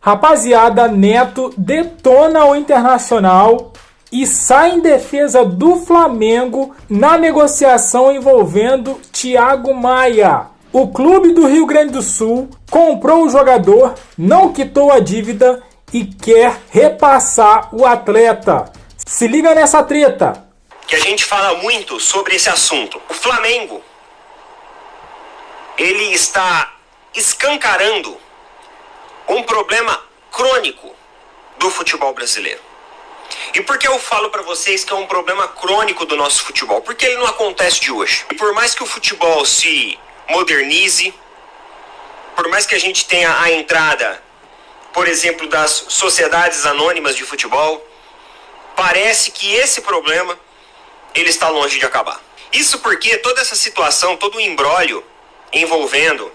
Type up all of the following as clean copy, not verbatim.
Rapaziada, Neto detona o Internacional e sai em defesa do Flamengo na negociação envolvendo Thiago Maia. O clube do Rio Grande do Sul comprou o jogador, não quitou a dívida e quer repassar o atleta. Se liga nessa treta. Que a gente fala muito sobre esse assunto. O Flamengo, ele está escancarando um problema crônico do futebol brasileiro. E por que eu falo para vocês que é um problema crônico do nosso futebol? Porque ele não acontece de hoje. E por mais que o futebol se modernize, por mais que a gente tenha a entrada, por exemplo, das sociedades anônimas de futebol, parece que esse problema ele está longe de acabar. Isso porque toda essa situação, todo o imbróglio envolvendo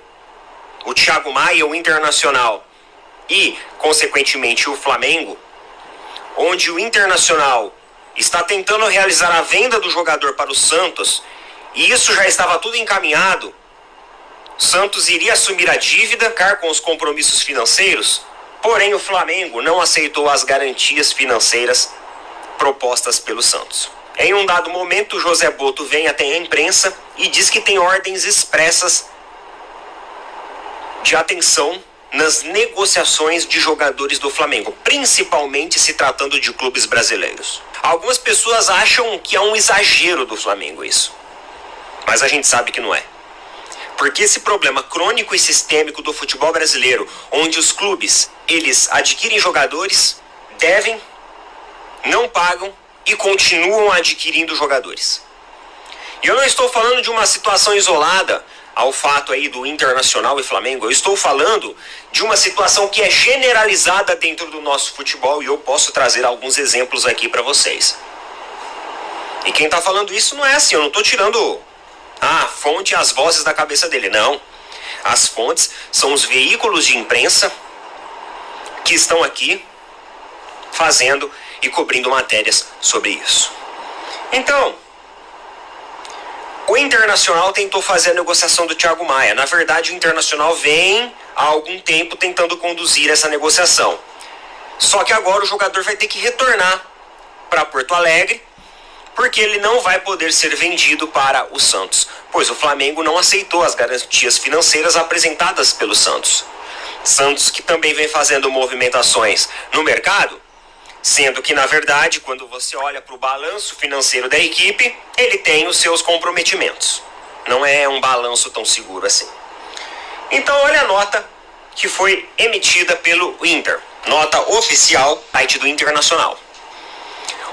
o Thiago Maia, o Internacional e, consequentemente, o Flamengo, onde o Internacional está tentando realizar a venda do jogador para o Santos, e isso já estava tudo encaminhado. O Santos iria assumir a dívida, ficar com os compromissos financeiros, porém o Flamengo não aceitou as garantias financeiras propostas pelo Santos. Em um dado momento, José Botto vem até a imprensa e diz que tem ordens expressas de atenção nas negociações de jogadores do Flamengo, principalmente se tratando de clubes brasileiros. Algumas pessoas acham que é um exagero do Flamengo isso, mas a gente sabe que não é. Porque esse problema crônico e sistêmico do futebol brasileiro, onde os clubes, eles adquirem jogadores, devem, não pagam e continuam adquirindo jogadores. E eu não estou falando de uma situação isolada ao fato aí do Internacional e Flamengo. Eu estou falando de uma situação que é generalizada dentro do nosso futebol e eu posso trazer alguns exemplos aqui para vocês. E quem está falando isso não é assim, eu não estou tirando a fonte, as vozes da cabeça dele, não. As fontes são os veículos de imprensa que estão aqui fazendo e cobrindo matérias sobre isso. Então, o Internacional tentou fazer a negociação do Thiago Maia. Na verdade, o Internacional vem há algum tempo tentando conduzir essa negociação. Só que agora o jogador vai ter que retornar para Porto Alegre, porque ele não vai poder ser vendido para o Santos, pois o Flamengo não aceitou as garantias financeiras apresentadas pelo Santos. Santos que também vem fazendo movimentações no mercado, sendo que, na verdade, quando você olha para o balanço financeiro da equipe, ele tem os seus comprometimentos. Não é um balanço tão seguro assim. Então, olha a nota que foi emitida pelo Inter. Nota oficial, site do Internacional.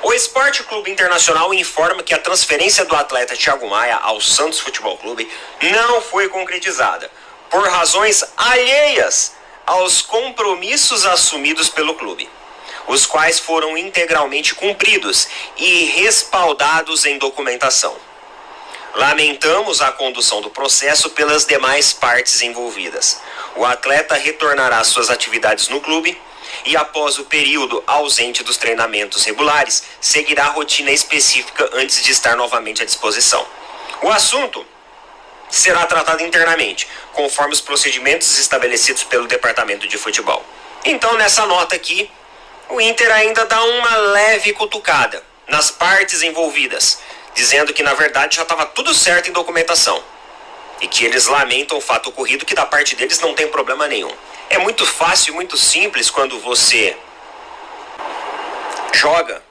O Esporte Clube Internacional informa que a transferência do atleta Thiago Maia ao Santos Futebol Clube não foi concretizada, por razões alheias aos compromissos assumidos pelo clube, os quais foram integralmente cumpridos e respaldados em documentação. Lamentamos a condução do processo pelas demais partes envolvidas. O atleta retornará às suas atividades no clube e, após o período ausente dos treinamentos regulares, seguirá a rotina específica antes de estar novamente à disposição. O assunto será tratado internamente, conforme os procedimentos estabelecidos pelo Departamento de Futebol. Então, nessa nota aqui, o Inter ainda dá uma leve cutucada nas partes envolvidas, dizendo que, na verdade, já estava tudo certo em documentação e que eles lamentam o fato ocorrido, que da parte deles não tem problema nenhum. É muito fácil, muito simples quando você joga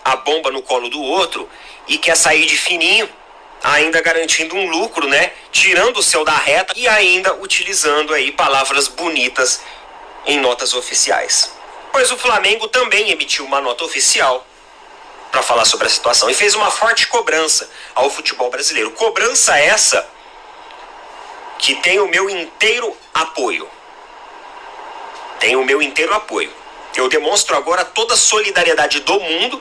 a bomba no colo do outro e quer sair de fininho, ainda garantindo um lucro, né? Tirando o seu da reta e ainda utilizando aí palavras bonitas em notas oficiais. Pois o Flamengo também emitiu uma nota oficial para falar sobre a situação e fez uma forte cobrança ao futebol brasileiro. Cobrança essa que tem o meu inteiro apoio. Tem o meu inteiro apoio. Eu demonstro agora toda a solidariedade do mundo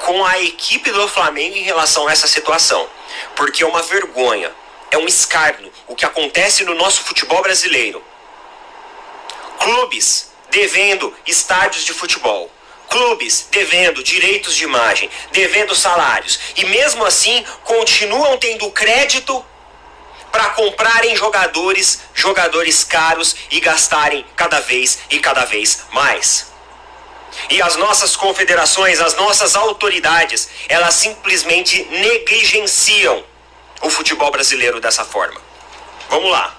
com a equipe do Flamengo em relação a essa situação. Porque é uma vergonha, é um escárnio o que acontece no nosso futebol brasileiro. Clubes devendo estádios de futebol, clubes devendo direitos de imagem, devendo salários, e mesmo assim continuam tendo crédito para comprarem jogadores caros e gastarem cada vez mais. E as nossas confederações, as nossas autoridades, elas simplesmente negligenciam o futebol brasileiro dessa forma. Vamos lá.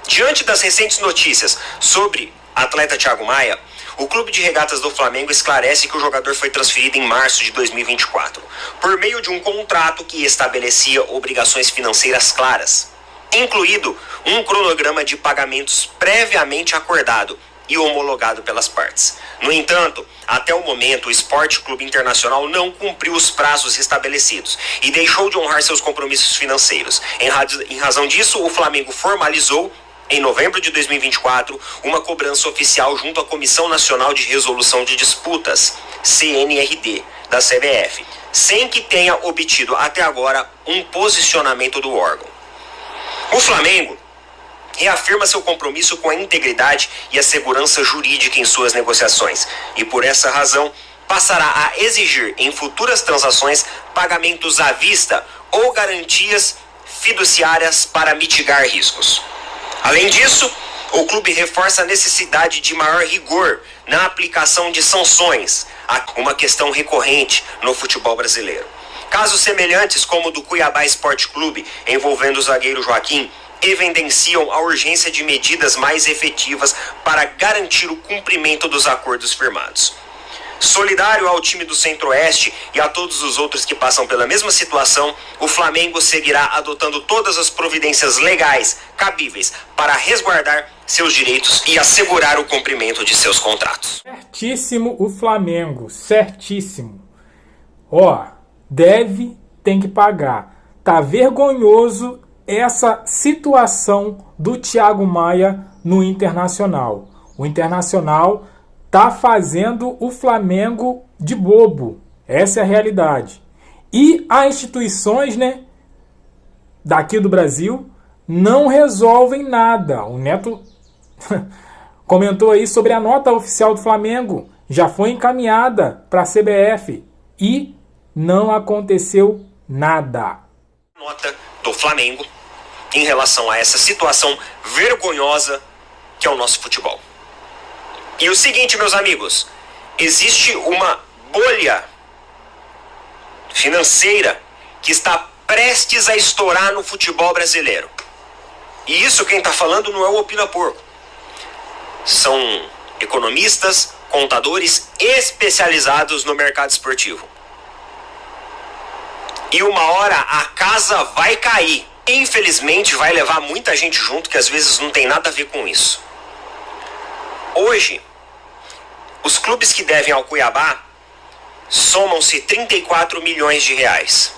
Diante das recentes notícias sobre atleta Thiago Maia, o Clube de Regatas do Flamengo esclarece que o jogador foi transferido em março de 2024, por meio de um contrato que estabelecia obrigações financeiras claras, incluído um cronograma de pagamentos previamente acordado e homologado pelas partes. No entanto, até o momento, o Sport Clube Internacional não cumpriu os prazos estabelecidos e deixou de honrar seus compromissos financeiros. Em razão disso, o Flamengo formalizou, em novembro de 2024, uma cobrança oficial junto à Comissão Nacional de Resolução de Disputas, CNRD, da CBF, sem que tenha obtido até agora um posicionamento do órgão. O Flamengo reafirma seu compromisso com a integridade e a segurança jurídica em suas negociações e, por essa razão, passará a exigir em futuras transações pagamentos à vista ou garantias fiduciárias para mitigar riscos. Além disso, o clube reforça a necessidade de maior rigor na aplicação de sanções, uma questão recorrente no futebol brasileiro. Casos semelhantes como o do Cuiabá Esporte Clube, envolvendo o zagueiro Joaquim, evidenciam a urgência de medidas mais efetivas para garantir o cumprimento dos acordos firmados. Solidário ao time do Centro-Oeste e a todos os outros que passam pela mesma situação, o Flamengo seguirá adotando todas as providências legais cabíveis para resguardar seus direitos e assegurar o cumprimento de seus contratos. Certíssimo o Flamengo, certíssimo. Tem que pagar. Tá vergonhoso essa situação do Thiago Maia no Internacional. O Internacional tá fazendo o Flamengo de bobo. Essa é a realidade. E as instituições, daqui do Brasil não resolvem nada. O Neto comentou aí sobre a nota oficial do Flamengo. Já foi encaminhada para a CBF e não aconteceu nada. Nota do Flamengo em relação a essa situação vergonhosa que é o nosso futebol. E o seguinte, meus amigos, existe uma bolha financeira que está prestes a estourar no futebol brasileiro. E isso quem está falando não é o Opina Porco. São economistas, contadores especializados no mercado esportivo. E uma hora a casa vai cair. Infelizmente vai levar muita gente junto que às vezes não tem nada a ver com isso. Hoje, os clubes que devem ao Cuiabá somam-se 34 milhões de reais.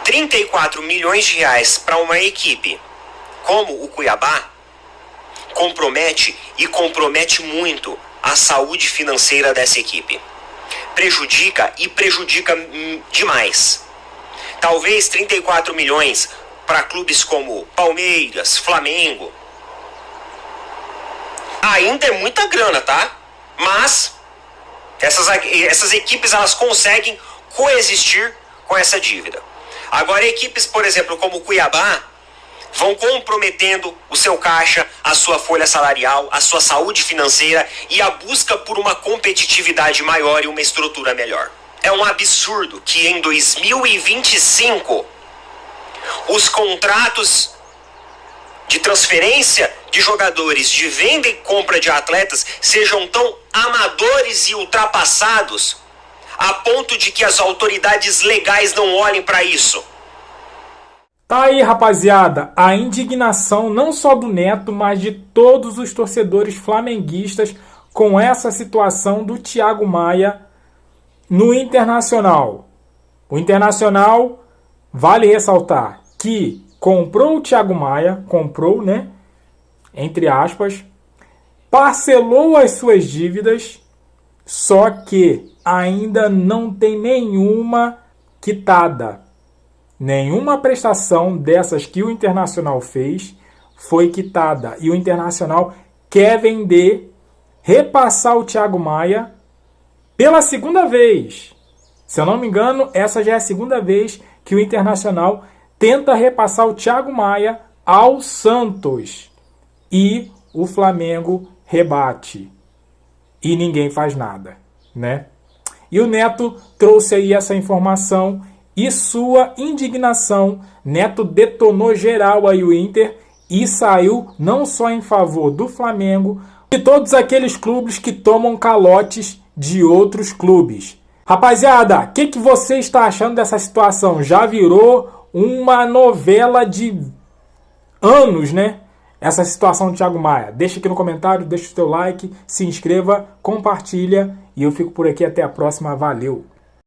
34 milhões de reais para uma equipe como o Cuiabá compromete muito a saúde financeira dessa equipe. Prejudica demais. Talvez 34 milhões para clubes como Palmeiras, Flamengo. Ainda é muita grana, tá? Mas essas equipes elas conseguem coexistir com essa dívida. Agora equipes, por exemplo, como o Cuiabá, vão comprometendo o seu caixa, a sua folha salarial, a sua saúde financeira e a busca por uma competitividade maior e uma estrutura melhor. É um absurdo que em 2025 os contratos de transferência de jogadores, de venda e compra de atletas sejam tão amadores e ultrapassados a ponto de que as autoridades legais não olhem para isso. Tá aí, rapaziada, a indignação não só do Neto, mas de todos os torcedores flamenguistas com essa situação do Thiago Maia no Internacional. O Internacional, vale ressaltar que comprou o Thiago Maia, entre aspas, parcelou as suas dívidas, só que ainda não tem nenhuma quitada. Nenhuma prestação dessas que o Internacional fez foi quitada. E o Internacional quer vender, repassar o Thiago Maia pela segunda vez. Se eu não me engano, essa já é a segunda vez que o Internacional tenta repassar o Thiago Maia ao Santos. E o Flamengo rebate. E ninguém faz nada, né? E o Neto trouxe aí essa informação e sua indignação. Neto detonou geral aí o Inter e saiu não só em favor do Flamengo, de todos aqueles clubes que tomam calotes de outros clubes. Rapaziada, o que você está achando dessa situação? Já virou uma novela de anos, né? Essa situação do Thiago Maia. Deixa aqui no comentário, deixa o seu like, se inscreva, compartilha e eu fico por aqui até a próxima. Valeu!